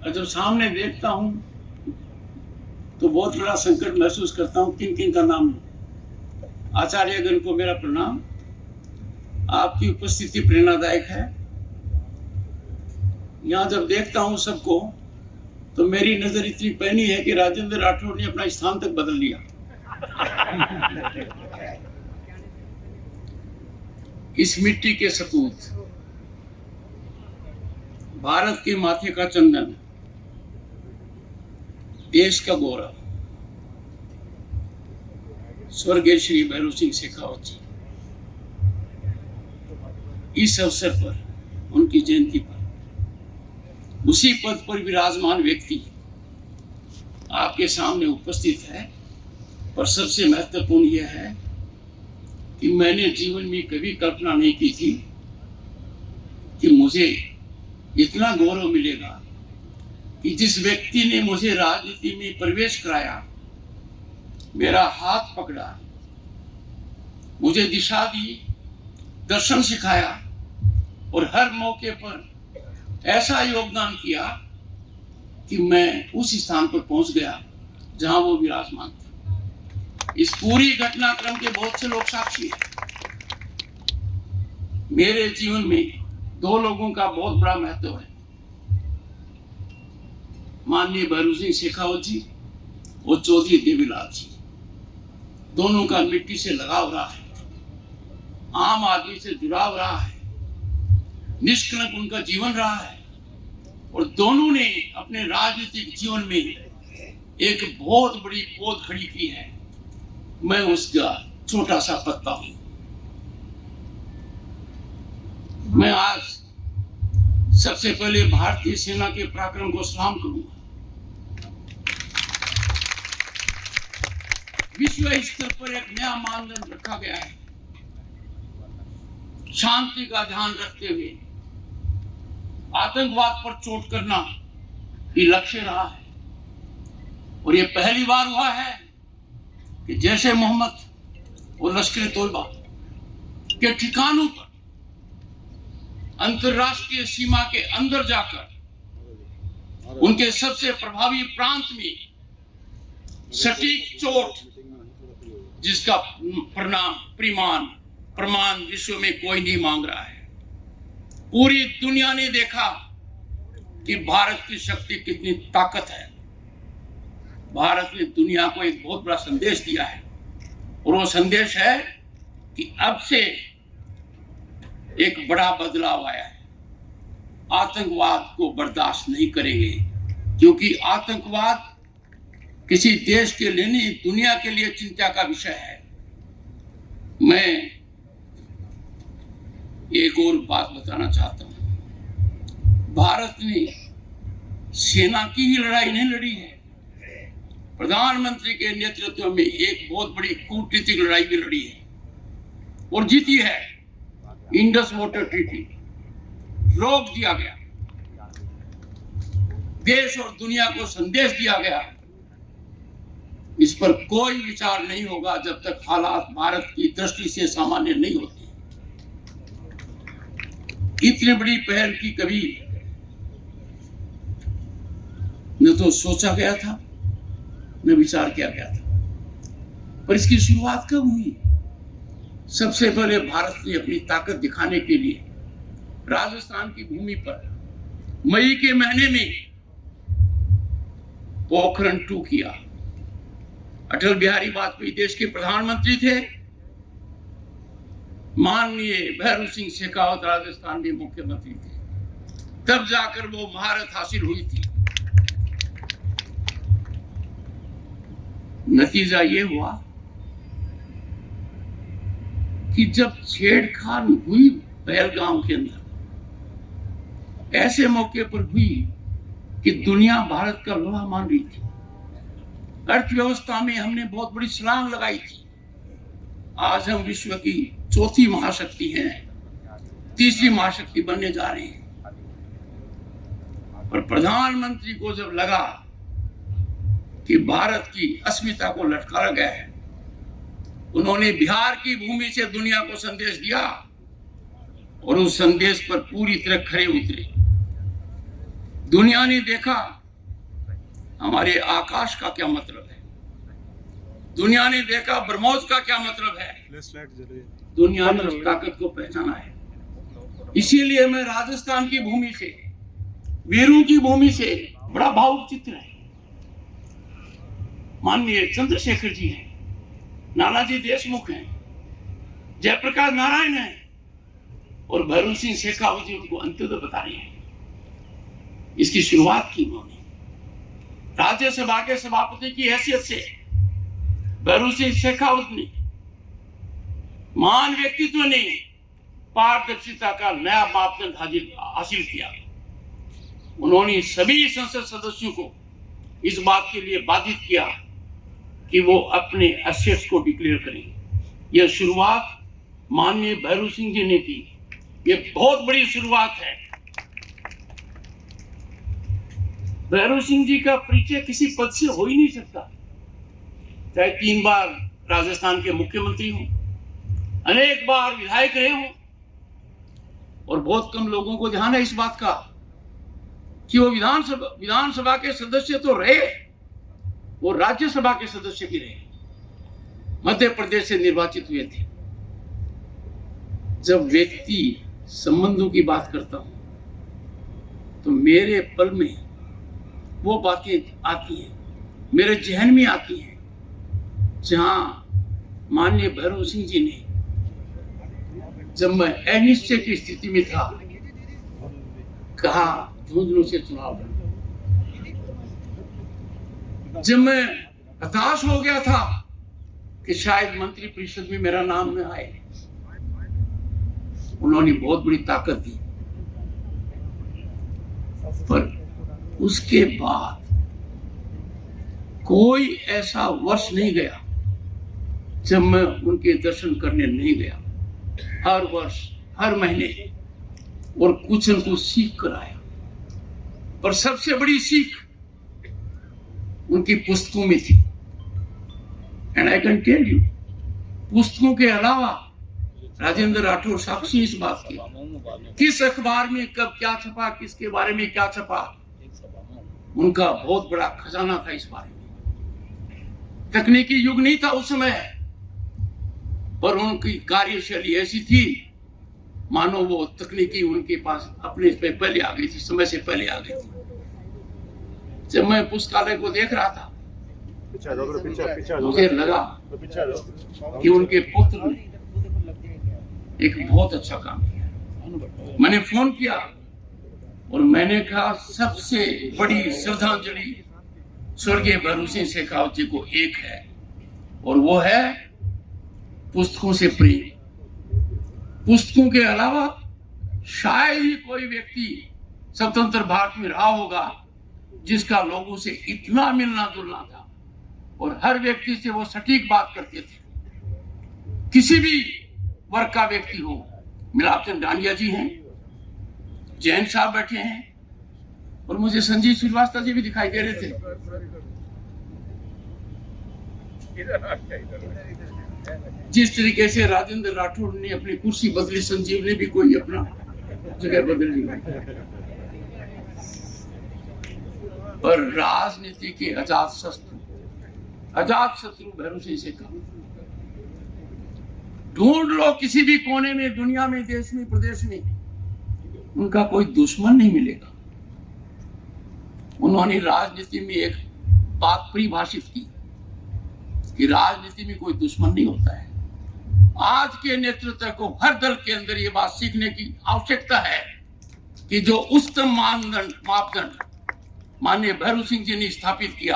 और जब सामने देखता हूं तो बहुत बड़ा संकट महसूस करता हूं। किन किन का नाम? आचार्यगण को मेरा प्रणाम। आपकी उपस्थिति प्रेरणादायक है। यहाँ जब देखता हूं सबको तो मेरी नजर इतनी पैनी है कि राजेंद्र राठौड़ ने अपना स्थान तक बदल लिया। इस मिट्टी के सपूत, भारत के माथे का चंदन, देश का गौरव, स्वर्गीय श्री भैरू सिंह शेखावत जी, इस अवसर पर, उनकी जयंती पर, उसी पद पर विराजमान व्यक्ति आपके सामने उपस्थित है। और सबसे महत्वपूर्ण यह है कि मैंने जीवन में कभी कल्पना नहीं की थी कि मुझे इतना गौरव मिलेगा कि जिस व्यक्ति ने मुझे राजनीति में प्रवेश कराया, मेरा हाथ पकड़ा, मुझे दिशा दी, दर्शन सिखाया और हर मौके पर ऐसा योगदान किया कि मैं उस स्थान पर पहुंच गया जहां वो विराजमान थे। इस पूरी घटनाक्रम के बहुत से लोग साक्षी हैं। मेरे जीवन में दो लोगों का बहुत बड़ा महत्व है, माननीय भैरू सिंह शेखावत जी और चौधरी देवीलाल जी। दोनों का मिट्टी से लगाव रहा है, आम आदमी से जुड़ाव रहा है, निष्कलंक उनका जीवन रहा है और दोनों ने अपने राजनीतिक जीवन में एक बहुत बड़ी पोद खड़ी की है। मैं उसका छोटा सा पत्ता हूं। मैं आज सबसे पहले भारतीय सेना के पराक्रम को सलाम करूंगा। विश्व स्तर पर एक नया मानदंड रखा गया है। शांति का ध्यान रखते हुए आतंकवाद पर चोट करना ये लक्ष्य रहा है और ये पहली बार हुआ है कि जैश ए मोहम्मद और लश्कर तोयबा के ठिकानों पर अंतरराष्ट्रीय सीमा के अंदर जाकर उनके सबसे प्रभावी प्रांत में सटीक चोट, जिसका प्रमाण विश्व में कोई नहीं मांग रहा है। पूरी दुनिया ने देखा कि भारत की शक्ति कितनी ताकत है। भारत ने दुनिया को एक बहुत बड़ा संदेश दिया है और वो संदेश है कि अब से एक बड़ा बदलाव आया है। आतंकवाद को बर्दाश्त नहीं करेंगे, क्योंकि आतंकवाद किसी देश के लिए नहीं, दुनिया के लिए चिंता का विषय है। मैं एक और बात बताना चाहता हूं। भारत ने सेना की ही लड़ाई नहीं लड़ी है, प्रधानमंत्री के नेतृत्व में एक बहुत बड़ी कूटनीतिक लड़ाई भी लड़ी है और जीती है। इंडस वाटर ट्रीटी रोक दिया गया। देश और दुनिया को संदेश दिया गया, इस पर कोई विचार नहीं होगा जब तक हालात भारत की दृष्टि से सामान्य नहीं होते। इतनी बड़ी पहल की कभी न तो सोचा गया था, न विचार किया गया था। पर इसकी शुरुआत कब हुई? सबसे पहले भारत ने अपनी ताकत दिखाने के लिए राजस्थान की भूमि पर मई के महीने में पोखरण 2 किया। अटल बिहारी वाजपेयी देश के प्रधानमंत्री थे, माननीय भैरू सिंह शेखावत राजस्थान के मुख्यमंत्री थे। तब जाकर वो महारत हासिल हुई थी। नतीजा ये हुआ कि जब छेड़खानी हुई पहलगाम के अंदर, ऐसे मौके पर हुई कि दुनिया भारत का लोहा मान रही थी। अर्थव्यवस्था में हमने बहुत बड़ी छलांग लगाई थी। आज हम विश्व की चौथी महाशक्ति हैं, तीसरी महाशक्ति बनने जा रहे हैं। पर प्रधानमंत्री को जब लगा कि भारत की अस्मिता को लटकाया गया है, उन्होंने बिहार की भूमि से दुनिया को संदेश दिया और उस संदेश पर पूरी तरह खरे उतरे। दुनिया ने देखा हमारे आकाश का क्या मतलब है, दुनिया ने देखा ब्रह्मोस का क्या मतलब है, दुनिया ने उस ताकत को पहचाना है। इसीलिए मैं राजस्थान की भूमि से, वीरों की भूमि से बड़ा भावुक चित्र है। माननीय चंद्रशेखर जी हैं, नानाजी देशमुख हैं, जयप्रकाश नारायण हैं और भैरू सिंह शेखावत जी उनको अंत्योदय बता रहे हैं। इसकी शुरुआत की उन्होंने राज्यसभा के सभापति की हैसियत से भैरू सिंह शेखावत ने, महान व्यक्तित्व ने पारदर्शिता का नया मापदंड हासिल किया। उन्होंने सभी संसद सदस्यों को इस बात के लिए बाधित किया कि वो अपने एसेट्स को डिक्लेयर करें। यह शुरुआत माननीय भैरू सिंह जी ने की। ये बहुत बड़ी शुरुआत है। भैरू सिंह जी का परिचय किसी पद से हो ही नहीं सकता। चाहे 3 बार राजस्थान के मुख्यमंत्री हों, अनेक बार विधायक रहे हों, और बहुत कम लोगों को ध्यान है इस बात का कि वो विधानसभा के सदस्य तो रहे, वो राज्यसभा के सदस्य भी रहे। मध्य प्रदेश से निर्वाचित हुए थे। जब व्यक्ति संबंधों की बात करता हूं तो मेरे पल में वो बातें आती हैं, मेरे जहन में आती हैं, जहां माननीय भैरू सिंह जी ने, जब मैं अनिश्चय की स्थिति में था, कहा झुंझुनू से चुनाव लड़ो। जब मैं हताश हो गया था कि शायद मंत्री परिषद में मेरा नाम न आए, उन्होंने बहुत बड़ी ताकत दी। पर उसके बाद कोई ऐसा वर्ष नहीं गया जब मैं उनके दर्शन करने नहीं गया। हर वर्ष, हर महीने, और कुछ न कुछ सीख कर आया। पर सबसे बड़ी सीख उनकी पुस्तकों में थी। And I can tell you, पुस्तकों के अलावा राजेंद्र राठौर साक्षी इस बात की, किस अखबार में कब क्या छपा, किसके बारे में क्या छपा, उनका बहुत बड़ा खजाना था इस बारे में। तकनीकी युग नहीं था उस समय, पर उनकी कार्यशैली ऐसी थी मानो वो तकनीकी उनके पास अपने पे पहले आ गई थी, समय से पहले आ गई थी। जब मैं पुस्तकालय को देख रहा था, मुझे लगा कि उनके पुत्र ने एक बहुत अच्छा काम किया। मैंने फोन किया और मैंने कहा सबसे बड़ी श्रद्धांजलि स्वर्गीय भैरू सिंह शेखावत जी को एक है, और वो है पुस्तकों से प्रेम। पुस्तकों के अलावा शायद ही कोई व्यक्ति स्वतंत्र भारत में रहा होगा जिसका लोगों से इतना मिलना जुलना था, और हर व्यक्ति से वो सटीक बात करते थे। किसी भी वर्ग का व्यक्ति हो, मिलाप चंद डांडिया जी हैं, जैन साहब बैठे हैं, और मुझे संजीव श्रीवास्तव जी भी दिखाई दे रहे थे। जिस तरीके से राजेंद्र राठौर ने अपनी कुर्सी बदली, संजीव ने भी कोई अपना जगह बदल ली। पर राजनीति के अजात शत्रु भैरू सिंह शेखावत, ढूंढ लो किसी भी कोने में, दुनिया में, देश में, प्रदेश में, उनका कोई दुश्मन नहीं मिलेगा। उन्होंने राजनीति में एक बात परिभाषित की कि राजनीति में कोई दुश्मन नहीं होता है। आज के नेतृत्व को हर दल के अंदर ये बात सीखने की आवश्यकता है कि जो उच्चतम मापदंड माननीय भैरू सिंह जी ने स्थापित किया,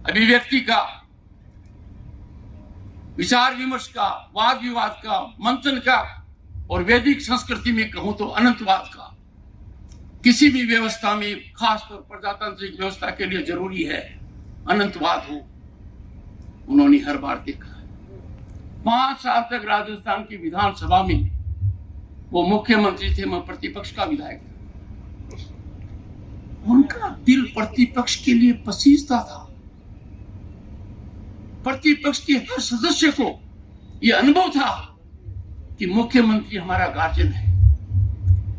अभिव्यक्ति का, विचार विमर्श का, वाद विवाद का, मंथन का, और वैदिक संस्कृति में कहूं तो अनंतवाद का, किसी भी व्यवस्था में, खासतौर पर प्रजातांत्रिक व्यवस्था के लिए जरूरी है अनंतवाद हो। उन्होंने हर बार देखा है। 5 साल तक राजस्थान की विधानसभा में वो मुख्यमंत्री थे, मैं प्रतिपक्ष का विधायक था। उनका दिल प्रतिपक्ष के लिए पसीजता था। प्रतिपक्ष के हर सदस्य को यह अनुभव था कि मुख्यमंत्री हमारा गार्जियन है।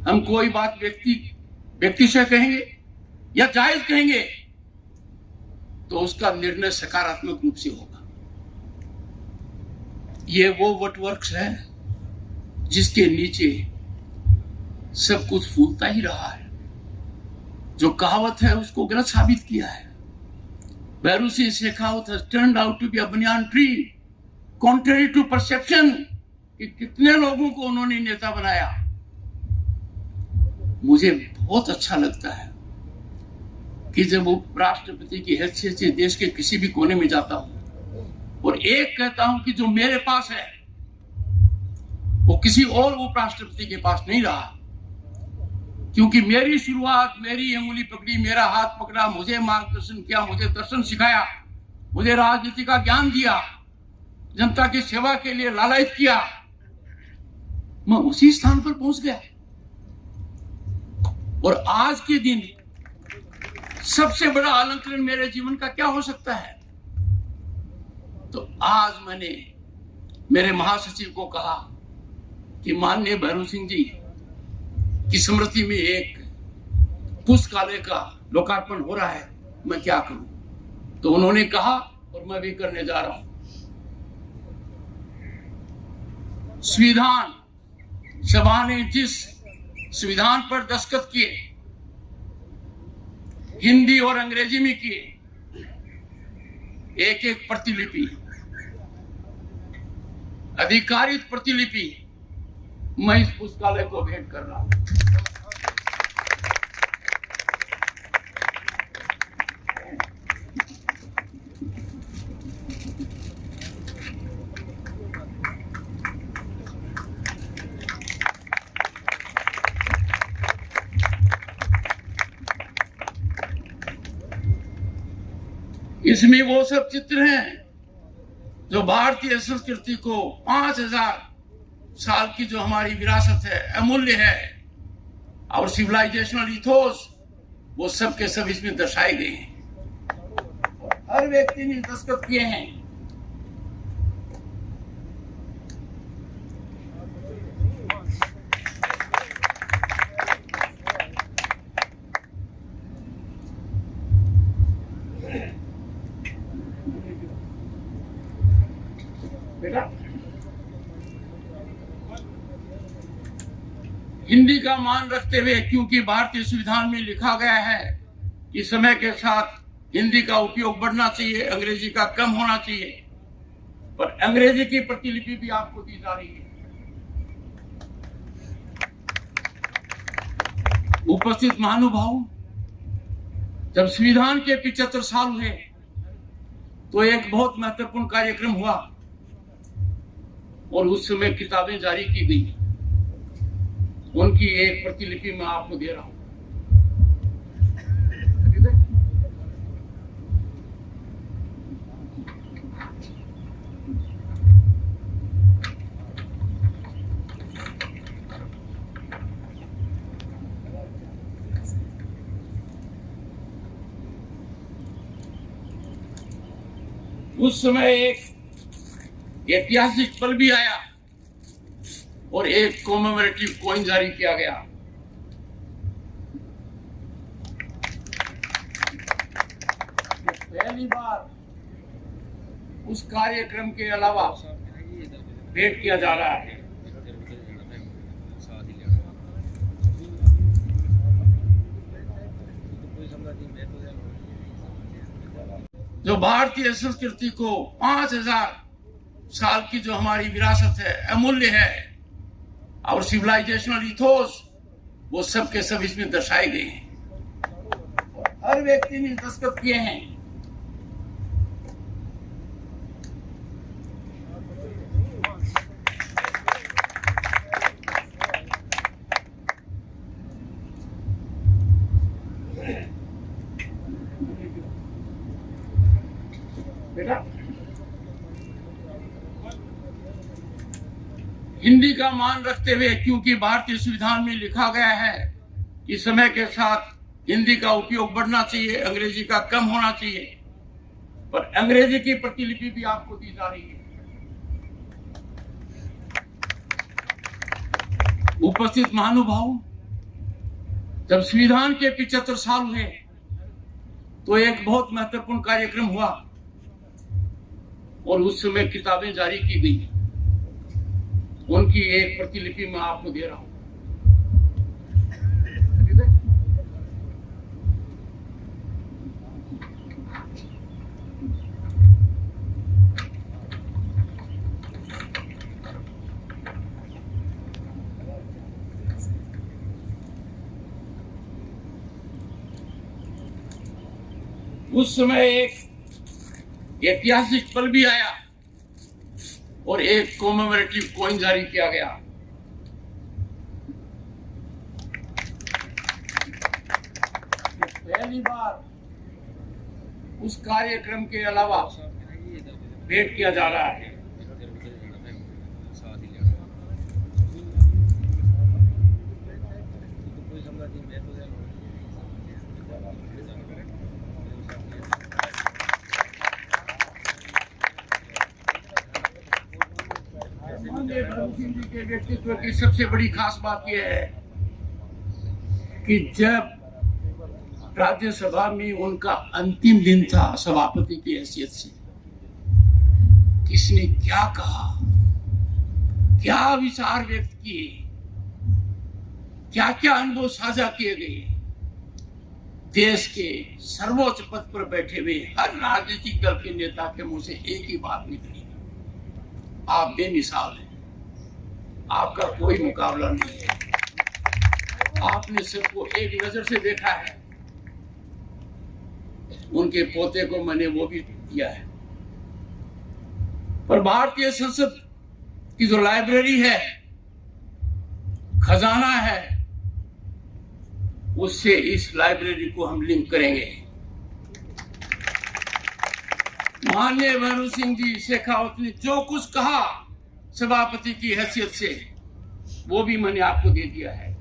हम कोई बात व्यक्ति से कहेंगे या जायज कहेंगे तो उसका निर्णय सकारात्मक रूप से होगा। ये वो वटवर्क्स है जिसके नीचे सब कुछ फूलता ही रहा है। जो कहावत है उसको गलत साबित किया है। Bhairu Singh Shekhawat has turned out to be a banyan tree, contrary to perception कि कितने लोगों को उन्होंने नेता बनाया। मुझे बहुत अच्छा लगता है कि जब उपराष्ट्रपति की हैसियत से देश के किसी भी कोने में जाता हूं और एक कहता हूं कि जो मेरे पास है वो किसी और उपराष्ट्रपति के पास नहीं रहा, क्योंकि मेरी शुरुआत, मेरी अंगुली पकड़ी, मेरा हाथ पकड़ा, मुझे मार्गदर्शन किया, मुझे दर्शन सिखाया, मुझे राजनीति का ज्ञान दिया, जनता की सेवा के लिए लालायित किया, मैं उसी स्थान पर पहुंच गया। और आज के दिन सबसे बड़ा अलंकरण मेरे जीवन का क्या हो सकता है? तो आज मैंने मेरे महासचिव को कहा कि माननीय भैरू सिंह जी की स्मृति में एक पुस्तकालय का लोकार्पण हो रहा है, मैं क्या करूं? तो उन्होंने कहा और मैं भी करने जा रहा हूं। संविधान सभा ने जिस संविधान पर दस्तखत किए, हिंदी और अंग्रेजी में किए, एक एक प्रतिलिपि, अधिकारित प्रतिलिपि मैं इस पुस्तकालय को भेंट कर रहा हूं। इसमें वो सब चित्र हैं जो भारतीय संस्कृति को 5000 साल की जो हमारी विरासत है, अमूल्य है, और सिविलाइजेशनल इथोस, वो सब के सब इसमें दर्शाए गए हैं। हर व्यक्ति ने दस्तखत किए हैं। बेटा, हिंदी का मान रखते हुए, क्योंकि भारतीय संविधान में लिखा गया है कि समय के साथ हिंदी का उपयोग बढ़ना चाहिए, अंग्रेजी का कम होना चाहिए, पर अंग्रेजी की प्रतिलिपि भी आपको दी जा रही है। उपस्थित महानुभाव, जब संविधान के 75 साल हुए तो एक बहुत महत्वपूर्ण कार्यक्रम हुआ और उस समय किताबें जारी की गई। उनकी एक प्रतिलिपि मैं आपको दे रहा हूं। उस समय एक ऐतिहासिक पल भी आया और एक कॉमेमोरेटिव कॉइन जारी किया गया। पहली बार उस कार्यक्रम के अलावा भेंट किया जा रहा है। जो भारतीय संस्कृति को 5000 साल की जो हमारी विरासत है, अमूल्य है, और सिविलाइजेशनल इथोस, वो सब के सब इसमें दर्शाए गए हैं। हर व्यक्ति ने दस्तखत किए हैं। बेटा, हिंदी का मान रखते हुए, क्योंकि भारतीय संविधान में लिखा गया है कि समय के साथ हिंदी का उपयोग बढ़ना चाहिए, अंग्रेजी का कम होना चाहिए, पर अंग्रेजी की प्रतिलिपि भी आपको दी जा रही है। उपस्थित महानुभाव, जब संविधान के 75 साल हुए तो एक बहुत महत्वपूर्ण कार्यक्रम हुआ और उस समय किताबें जारी की गई। उनकी एक प्रतिलिपि मैं आपको दे रहा हूं। उस समय एक ऐतिहासिक पल भी आया और एक कॉमेमोरेटिव कॉइन जारी किया गया। पहली बार उस कार्यक्रम के अलावा भेंट किया जा रहा है। भगत सिंह जी के व्यक्तित्व की सबसे बड़ी खास बात यह है कि जब राज्यसभा में उनका अंतिम दिन था सभापति की हैसियत से, किसने क्या कहा, क्या विचार व्यक्त किए, क्या क्या अनुभव साझा किए गए, देश के सर्वोच्च पद पर बैठे हुए हर राजनीतिक दल के नेता के मुंह से एक ही बात निकली, आप बेमिसाल हैं, आपका कोई मुकाबला नहीं है। आपने सबको एक नजर से देखा है। उनके पोते को मैंने वो भी दिया है। पर भारतीय संसद की जो लाइब्रेरी है, खजाना है, उससे इस लाइब्रेरी को हम लिंक करेंगे। माननीय भगत सिंह जी शेखावत ने जो कुछ कहा सभापति की हैसियत से, वो भी मैंने आपको दे दिया है।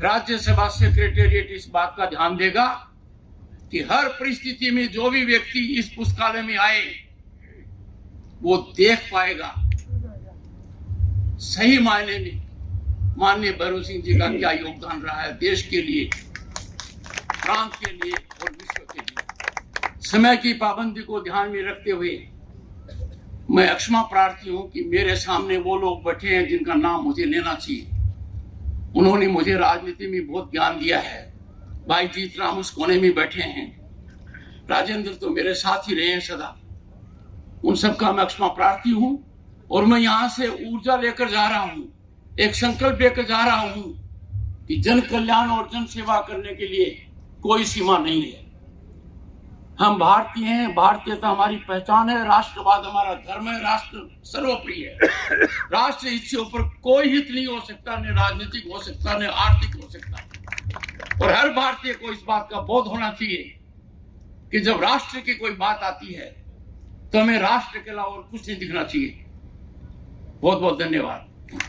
राज्यसभा सेक्रेटेरिएट इस बात का ध्यान देगा कि हर परिस्थिति में जो भी व्यक्ति इस पुस्तकालय में आए वो देख पाएगा सही मायने में माननीय भगत सिंह जी का क्या योगदान रहा है देश के लिए, प्रांत के लिए और विश्व के लिए। समय की पाबंदी को ध्यान में रखते हुए मैं क्षमा प्रार्थी हूं कि मेरे सामने वो लोग बैठे हैं जिनका नाम मुझे लेना चाहिए। उन्होंने मुझे राजनीति में बहुत ज्ञान दिया है। भाई जीतराम उस कोने में बैठे हैं, राजेंद्र तो मेरे साथ ही रहे हैं सदा। उन सबका मैं क्षमा प्रार्थी हूं और मैं यहाँ से ऊर्जा लेकर जा रहा हूं, एक संकल्प लेकर जा रहा हूं कि जन कल्याण और जन सेवा करने के लिए कोई सीमा नहीं है। हम भारतीय हैं, भारतीयता हमारी पहचान है, राष्ट्रवाद हमारा धर्म है, राष्ट्र सर्वोपरि है। राष्ट्र हित से ऊपर कोई हित नहीं हो सकता, न राजनीतिक हो सकता, न आर्थिक हो सकता। और हर भारतीय को इस बात का बोध होना चाहिए कि जब राष्ट्र की कोई बात आती है तो हमें राष्ट्र के अलावा और कुछ नहीं दिखना चाहिए। बहुत बहुत धन्यवाद।